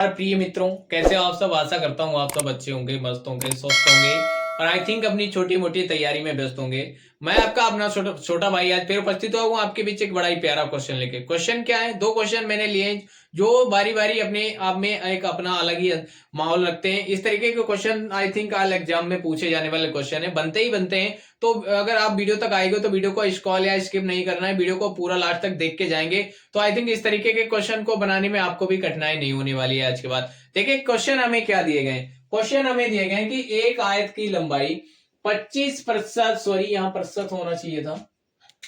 प्रिय मित्रों, कैसे हो आप सब। आशा करता हूँ आप सब अच्छे होंगे, मस्त होंगे, स्वस्थ होंगे और आई थिंक अपनी छोटी मोटी तैयारी में व्यस्त होंगे। मैं आपका अपना छोटा छोटा भाई आज फिर उपस्थित हुआ हूँ आपके बीच एक बड़ा ही प्यारा क्वेश्चन लेके। क्वेश्चन क्या है, दो क्वेश्चन मैंने लिए हैं जो बारी बारी अपने आप में एक अपना अलग ही माहौल रखते हैं। इस तरीके के क्वेश्चन आई थिंक आज एग्जाम में पूछे जाने वाले क्वेश्चन है, बनते ही बनते हैं। तो अगर आप वीडियो तक आएंगे तो वीडियो को स्क्रॉल या स्किप नहीं करना है, वीडियो को पूरा लास्ट तक देख के जाएंगे तो आई थिंक इस तरीके के क्वेश्चन को बनाने में आपको भी कठिनाई नहीं होने वाली है आज के बाद। देखिए क्वेश्चन हमें क्या दिए गए। क्वेश्चन हमें दिए गए कि एक आयत की लंबाई 25%, सॉरी यहां प्रतिशत होना चाहिए था,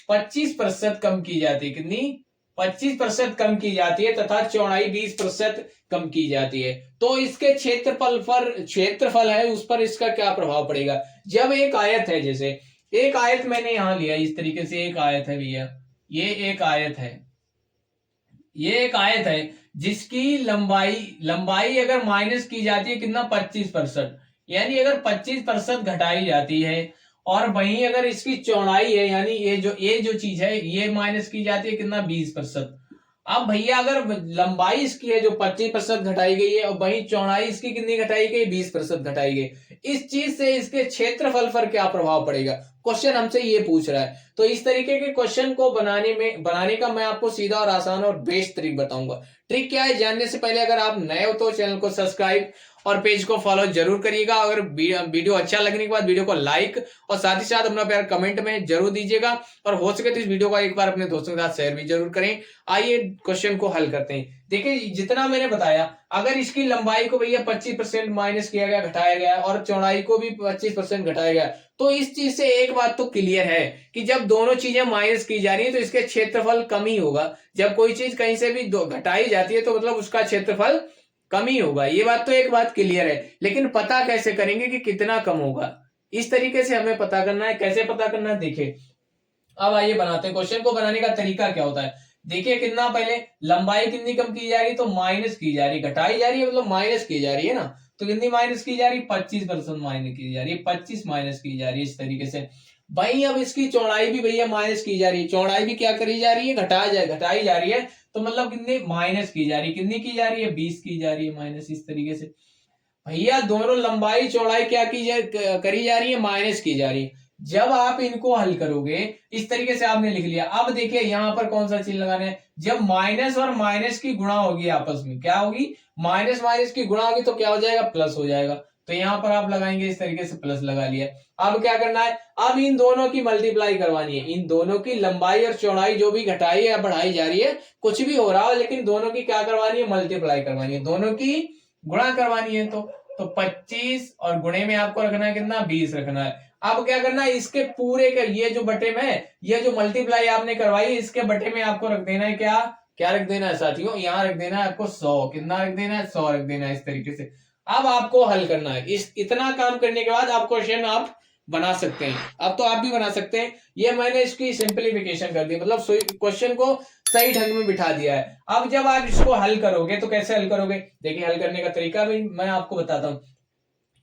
25% कम की जाती है। कितनी? 25% कम की जाती है तथा चौड़ाई 20% कम की जाती है। तो इसके क्षेत्रफल है उस पर इसका क्या प्रभाव पड़ेगा। जब एक आयत है, जैसे एक आयत मैंने यहां लिया इस तरीके से, एक आयत है भैया, ये एक आयत है, ये एक आयत है जिसकी लंबाई अगर माइनस की जाती है कितना, 25%, यानी अगर 25% घटाई जाती है और वहीं अगर इसकी चौड़ाई है, यानी ये जो चीज है ये माइनस की जाती है कितना, 20%। अब भैया अगर लंबाई इसकी है जो 25% घटाई गई है और वहीं चौड़ाई इसकी कितनी घटाई गई, 20% घटाई गई, इस चीज से इसके क्षेत्रफल पर क्या प्रभाव पड़ेगा। क्वेश्चन हमसे ये पूछ रहा है। तो इस तरीके के क्वेश्चन को बनाने का मैं आपको सीधा और आसान और बेस्ट ट्रिक बताऊंगा। ट्रिक क्या है जानने से पहले अगर आप नए हो तो चैनल को सब्सक्राइब और पेज को फॉलो जरूर करिएगा। अगर वीडियो अच्छा लगने के बाद वीडियो को लाइक और साथ ही साथ अपना प्यार कमेंट में जरूर दीजिएगा और हो सके तो इस वीडियो को एक बार अपने दोस्तों के साथ शेयर भी जरूर करें। आइए क्वेश्चन को हल करते हैं। देखिए जितना मैंने बताया, अगर इसकी लंबाई को भैया 25% माइनस किया गया, घटाया गया और चौड़ाई को भी 25% घटाया गया, तो इस चीज से एक बात तो क्लियर है कि जब दोनों चीजें माइनस की जा रही है तो इसके क्षेत्रफल कम ही होगा। जब कोई चीज कहीं से भी घटाई जाती है तो मतलब उसका क्षेत्रफल कम ही होगा। ये बात तो एक बात क्लियर है, लेकिन पता कैसे करेंगे कि कितना कम होगा। इस तरीके से हमें पता करना है। कैसे पता करना है, देखिए अब आइए बनाते हैं। क्वेश्चन को बनाने का तरीका क्या होता है, देखिए कितना, पहले लंबाई कितनी कम की जा रही है तो माइनस की जा रही, घटाई जा रही है मतलब माइनस की जा रही है ना। तो कितनी माइनस की जा रही है, 25% माइनस की जा रही है, 25 माइनस की जा रही है इस तरीके से। भाई अब इसकी चौड़ाई भी भैया माइनस की जा रही है, चौड़ाई भी क्या करी जा रही है, घटाई जा रही है। तो मतलब कितनी माइनस की जा रही है, कितनी की जा रही है, 20 की जा रही है माइनस, इस तरीके से। भैया दोनों लंबाई चौड़ाई क्या करी जा रही है, माइनस की जा रही है। जब आप इनको हल करोगे इस तरीके से, आपने लिख लिया। अब देखिए यहां पर कौन सा चीज लगाना है, जब माइनस और माइनस की गुणा होगी आपस में, क्या होगी, माइनस माइनस की गुणा होगी तो क्या हो जाएगा, प्लस हो जाएगा। तो यहां पर आप लगाएंगे इस तरीके से, प्लस लगा लिया। अब क्या करना है, अब इन दोनों की मल्टीप्लाई करवानी है। इन दोनों की लंबाई और चौड़ाई जो भी घटाई या बढ़ाई जा रही है, कुछ भी हो रहा हो, लेकिन दोनों की क्या करवानी है, मल्टीप्लाई करवानी है, दोनों की गुणा करवानी है। तो 25 और गुणे में आपको रखना है कितना, 20 रखना है। अब क्या करना है, इसके पूरे का ये जो बटे में, ये जो मल्टीप्लाई आपने करवाई इसके बटे में आपको रख देना है, क्या क्या रख देना है साथियों, यहाँ रख देना है आपको 100। कितना रख देना है, 100 रख देना है इस तरीके से। अब आपको हल करना है। इस इतना काम करने के बाद आप क्वेश्चन आप बना सकते हैं। अब तो आप भी बना सकते हैं। ये मैंने इसकी सिंप्लीफिकेशन कर दी, मतलब क्वेश्चन को सही ढंग में बिठा दिया है। अब जब आप इसको हल करोगे तो कैसे हल करोगे, देखिए हल करने का तरीका भी मैं आपको बताता हूं।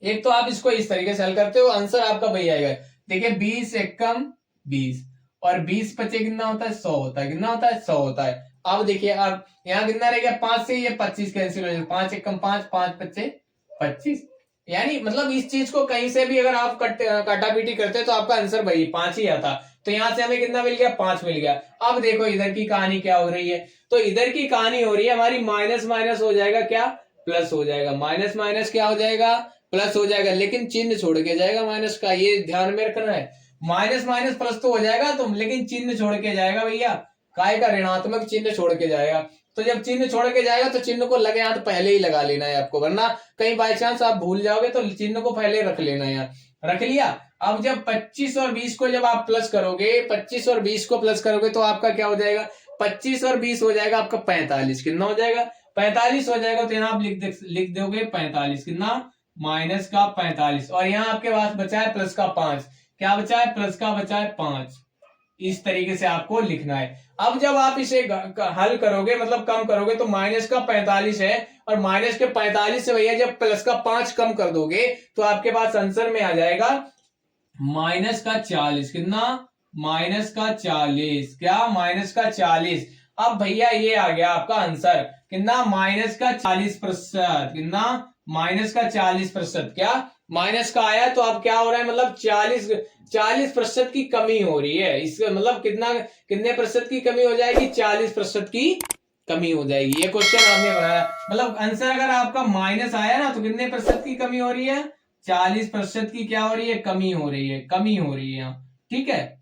एक तो आप इसको इस तरीके से हल करते हो, आंसर आपका वही आएगा। देखिए 20 एकम 20 और 20 पचे कितना होता है, 100 होता है। कितना होता है, 100 होता है। अब देखिए आप यहाँ कितना रह गया, 5 से ये 25 कैंसिल हो जाएगा, 5 एकम 5, 5 पच्चे 25। यानी मतलब इस चीज को कहीं से भी अगर आप काटापीटी करते तो आपका आंसर वही 5 ही आता। तो यहां से हमें कितना मिल गया, 5 मिल गया। अब देखो इधर की कहानी क्या हो रही है, तो इधर की कहानी हो रही है हमारी माइनस माइनस हो जाएगा क्या, प्लस हो जाएगा। माइनस माइनस क्या हो जाएगा, प्लस हो जाएगा, लेकिन चिन्ह छोड़ के जाएगा माइनस का, ये ध्यान में रखना है। माइनस माइनस प्लस तो हो जाएगा तुम, लेकिन चिन्ह छोड़ के जाएगा भैया, काय का ऋणात्मक चिन्ह छोड़ के जाएगा। तो जब चिन्ह छोड़ के जाएगा तो चिन्ह को लगे हाथ पहले ही लगा लेना है आपको, वरना कहीं बाई चांस आप भूल जाओगे तो चिन्ह को पहले रख लेना है यार, रख लिया। अब जब 25 और 20 को जब आप प्लस करोगे, 25 और 20 को प्लस करोगे तो आपका क्या हो जाएगा, 25 और 20 हो जाएगा आपका 45। कितना हो जाएगा, 45 हो जाएगा। तो यहाँ आप लिख दोगे 45, कितना, माइनस का 45, और यहाँ आपके पास बचा है प्लस का 5। क्या बचा है, प्लस का बचा है 5। इस तरीके से आपको लिखना है। अब जब आप इसे हल करोगे, मतलब कम करोगे, तो माइनस का 45 है और माइनस के 45 से भैया जब प्लस का 5 कम कर दोगे तो आपके पास आंसर में आ जाएगा माइनस का 40। कितना, माइनस का 40, क्या, माइनस का 40। अब भैया ये आ गया आपका आंसर। कितना, -40%, कितना, -40%। क्या माइनस का आया तो अब क्या हो रहा है, मतलब 40% की कमी हो रही है। इसका मतलब कितना, कितने प्रतिशत की कमी हो जाएगी, 40% की कमी हो जाएगी। ये क्वेश्चन आपने बनाया, मतलब आंसर अगर आपका माइनस आया ना तो कितने प्रतिशत की कमी हो रही है, 40% की क्या हो रही है, कमी हो रही है, कमी हो रही है। ठीक है,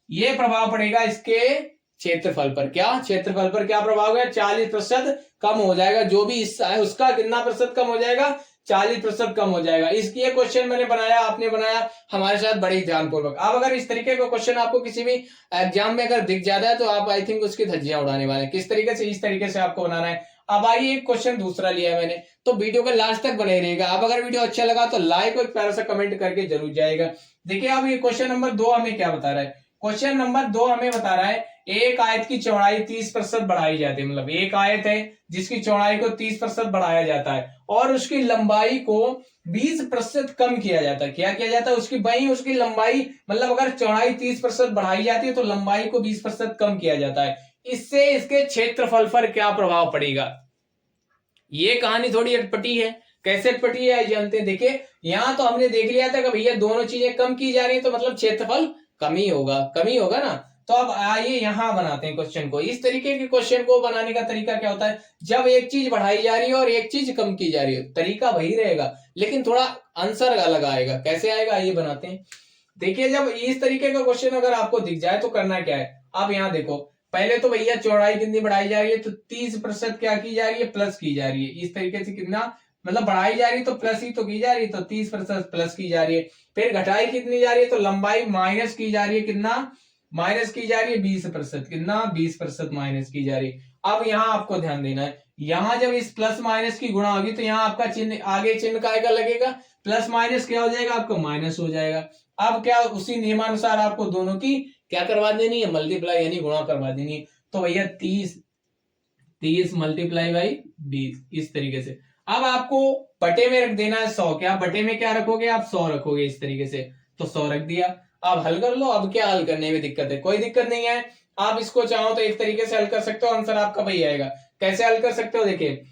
ये प्रभाव पड़ेगा इसके क्षेत्रफल पर। क्या क्षेत्रफल पर क्या प्रभाव होगा, 40% कम हो जाएगा। जो भी हिस्सा है उसका कितना प्रतिशत कम हो जाएगा, 40% कम हो जाएगा। इसकी क्वेश्चन मैंने बनाया, आपने बनाया हमारे साथ बड़ी ध्यानपूर्वक। अब अगर इस तरीके का क्वेश्चन आपको किसी भी एग्जाम में अगर दिख जाता है तो आप आई थिंक उसकी धज्जियां उड़ाने वाले हैं। किस तरीके से, इस तरीके से आपको बनाना है। अब आइए एक क्वेश्चन दूसरा लिया है मैंने, तो वीडियो को लास्ट तक बने रहेगा। अब अगर वीडियो अच्छा लगा तो लाइक और एक प्यारा सा कमेंट करके जरूर जाएगा। देखिए अब ये क्वेश्चन नंबर 2 हमें क्या बता रहा है। क्वेश्चन नंबर 2 हमें बता रहा है एक आयत की चौड़ाई 30% बढ़ाई जाती है। मतलब एक आयत है जिसकी चौड़ाई को 30% बढ़ाया जाता है और उसकी लंबाई को 20% कम किया जाता है। क्या किया जाता है, उसकी लंबाई, मतलब अगर चौड़ाई 30% बढ़ाई जाती है तो लंबाई को 20% कम किया जाता है। इससे इसके क्षेत्रफल पर क्या प्रभाव पड़ेगा। ये कहानी थोड़ी अटपटी है। कैसे अटपटी है जानते हैं। देखिए यहां तो हमने देख लिया था कि भैया दोनों चीजें कम की जा रही है तो मतलब क्षेत्रफल कमी होगा, कमी होगा ना। तो अब आइए यहां बनाते हैं क्वेश्चन को। इस तरीके के क्वेश्चन को बनाने का तरीका क्या होता है, जब एक चीज बढ़ाई जा रही है और एक चीज कम की जा रही है, तरीका वही रहेगा लेकिन थोड़ा आंसर अलग आएगा। कैसे आएगा ये बनाते हैं। देखिए जब इस तरीके का क्वेश्चन अगर आपको दिख जाए तो करना क्या है। आप यहाँ देखो, पहले तो भैया चौड़ाई कितनी बढ़ाई जा रही है, तो 30% क्या की जा रही है, प्लस की जा रही है। इस तरीके से कितना, मतलब बढ़ाई जा रही है तो प्लस ही तो की जा रही है, तो 30% प्लस की जा रही है। फिर घटाई कितनी जा रही है, तो लंबाई माइनस की जा रही है। कितना माइनस की जा रही है, 20%। कितना 20% माइनस की जा रही है। अब यहाँ आपको ध्यान देना है, यहाँ जब इस प्लस माइनस की गुणा होगी तो यहाँ आपका चिन्ह, आगे चिन्ह का लगेगा, प्लस माइनस क्या हो जाएगा, आपको माइनस हो जाएगा। अब क्या, उसी नियमानुसार आपको दोनों की क्या करवा देनी है, मल्टीप्लाई यानी गुणा करवा देनी है। तो भैया 30 मल्टीप्लाई बाई 20, इस तरीके से। अब आपको बटे में रख देना है 100। क्या बटे में क्या रखोगे आप, 100 रखोगे इस तरीके से। तो 100 रख दिया। अब हल कर लो। अब क्या हल करने में दिक्कत है, कोई दिक्कत नहीं है। आप इसको चाहो तो एक तरीके से हल कर सकते हो, आंसर आपका वही आएगा। कैसे हल कर सकते हो, देखिए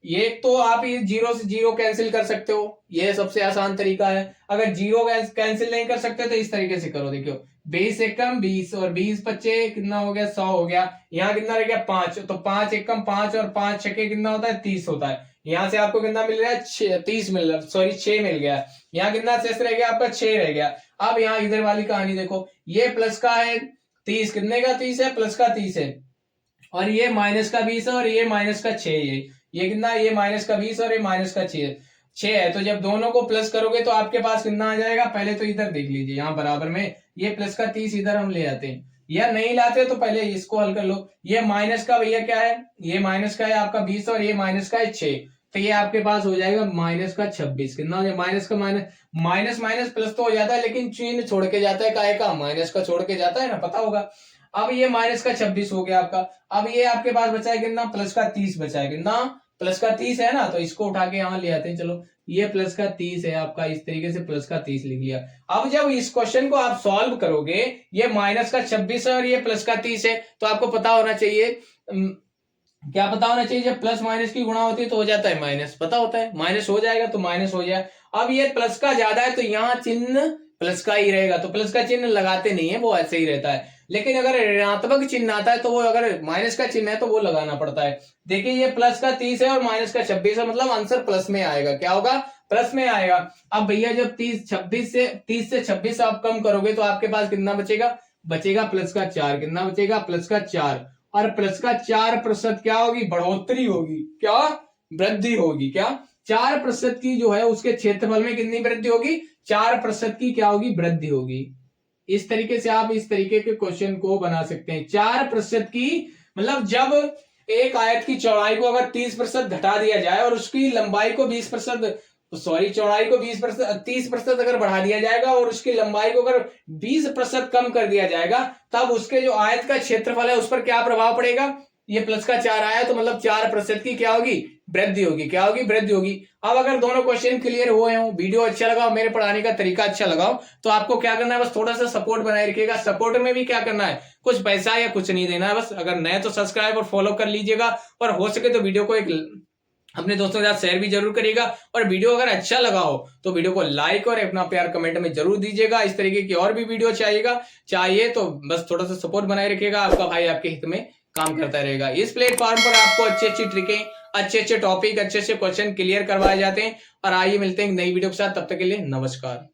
ये तो आप ये 0 से 0 कैंसिल कर सकते हो, ये सबसे आसान तरीका है। अगर 0 कैंसिल नहीं कर सकते तो इस तरीके से करो। देखियो 20 एकम 20 और 20 पच्चे कितना हो गया, 100 हो गया। यहाँ कितना रह गया, 5। तो 5 एकम 5 और 5 छके कितना होता है, 30 होता है। यहाँ से आपको कितना मिल रहा है, 30 मिल रहा, सॉरी 6 मिल गया। यहाँ कितना शेष रह गया आपका, 6 रह गया। अब यहाँ इधर वाली कहानी देखो, ये प्लस का है 30, कितने का 30 है, प्लस का 30 है, और ये माइनस का 20 है और ये माइनस का 6। ये कितना, ये माइनस का 20 और ये माइनस का 6 है। तो जब दोनों को प्लस करोगे तो आपके पास कितना आ जाएगा, पहले तो इधर देख लीजिए, यहाँ बराबर में ये प्लस का 30 इधर हम ले आते हैं, या नहीं लाते तो पहले इसको हल कर लो। ये माइनस का भैया क्या है, ये माइनस का है आपका 20 और ये माइनस का है 6। तो ये आपके पास हो जाएगा माइनस का 26। कितना हो जाएगा, माइनस का माइनस माइनस प्लस तो हो जाता है लेकिन चिन्ह छोड़ के जाता है, काहे का, माइनस का छोड़ के जाता है ना, पता होगा। अब ये माइनस का 26 हो गया आपका। अब ये आपके पास बचा है कितना, प्लस का 30 बचा है। कितना, प्लस का 30 है ना, तो इसको उठा के यहां ले आते हैं। चलो ये प्लस का 30 है आपका, इस तरीके से प्लस का 30 लिख लिया। अब जब इस क्वेश्चन को आप सॉल्व करोगे, ये माइनस का 26 है और ये प्लस का 30 है, तो आपको पता होना चाहिए, क्या पता होना चाहिए, जब प्लस माइनस की गुणा होती है तो हो जाता है माइनस, पता होता है, माइनस हो जाएगा तो माइनस हो जाए। अब ये प्लस का ज्यादा है तो यहाँ चिन्ह प्लस का ही रहेगा, तो प्लस का चिन्ह लगाते नहीं है, वो ऐसे ही रहता है। लेकिन अगर ऋणात्मक चिन्ह आता है तो वो, अगर माइनस का चिन्ह है तो वो लगाना पड़ता है। देखिए ये प्लस का 30 है और माइनस का 26 है, मतलब आंसर प्लस में आएगा। क्या होगा, प्लस में आएगा। अब भैया जब 30 से 26 आप कम करोगे तो आपके पास कितना बचेगा, बचेगा प्लस का 4। कितना बचेगा, प्लस का 4। और प्लस का 4% क्या होगी, बढ़ोतरी होगी, क्या वृद्धि होगी। क्या 4% की जो है उसके क्षेत्रफल में कितनी वृद्धि होगी, 4% की क्या होगी, वृद्धि होगी। इस तरीके से आप इस तरीके के क्वेश्चन को बना सकते हैं। 4% की, मतलब जब एक आयत की चौड़ाई को अगर 30% घटा दिया जाए और उसकी लंबाई को 20%, सॉरी चौड़ाई को 20%, 30% अगर बढ़ा दिया जाएगा और उसकी लंबाई को अगर 20% कम कर दिया जाएगा, तब उसके जो आयत का क्षेत्रफल है उस पर क्या प्रभाव पड़ेगा। ये प्लस का 4 आया तो मतलब 4% की क्या होगी, वृद्धि होगी। क्या होगी? वृद्धि होगी। अब अगर दोनों क्वेश्चन क्लियर हुए हो, वीडियो अच्छा लगा हो, मेरे पढ़ाने का तरीका अच्छा लगा हो, तो आपको क्या करना है? बस थोड़ा सा सपोर्ट बनाए रखिएगा। सपोर्ट में भी क्या करना है? कुछ पैसा या कुछ नहीं देना है। बस अगर नए तो सब्सक्राइब और फॉलो कर लीजिएगा, और हो सके तो वीडियो को एक अपने दोस्तों के साथ शेयर भी जरूर करिएगा। और वीडियो अगर अच्छा लगा हो तो वीडियो को लाइक और अपना प्यार कमेंट में जरूर दीजिएगा। इस तरीके की और भी वीडियो चाहिए तो बस थोड़ा सा सपोर्ट बनाए रखिएगा। आपका भाई आपके हित में काम करता रहेगा। इस प्लेटफॉर्म पर आपको अच्छी अच्छी ट्रिकें, अच्छे अच्छे टॉपिक, अच्छे अच्छे क्वेश्चन क्लियर करवाए जाते हैं। और आइए मिलते हैं नई वीडियो के साथ, तब तक के लिए नमस्कार।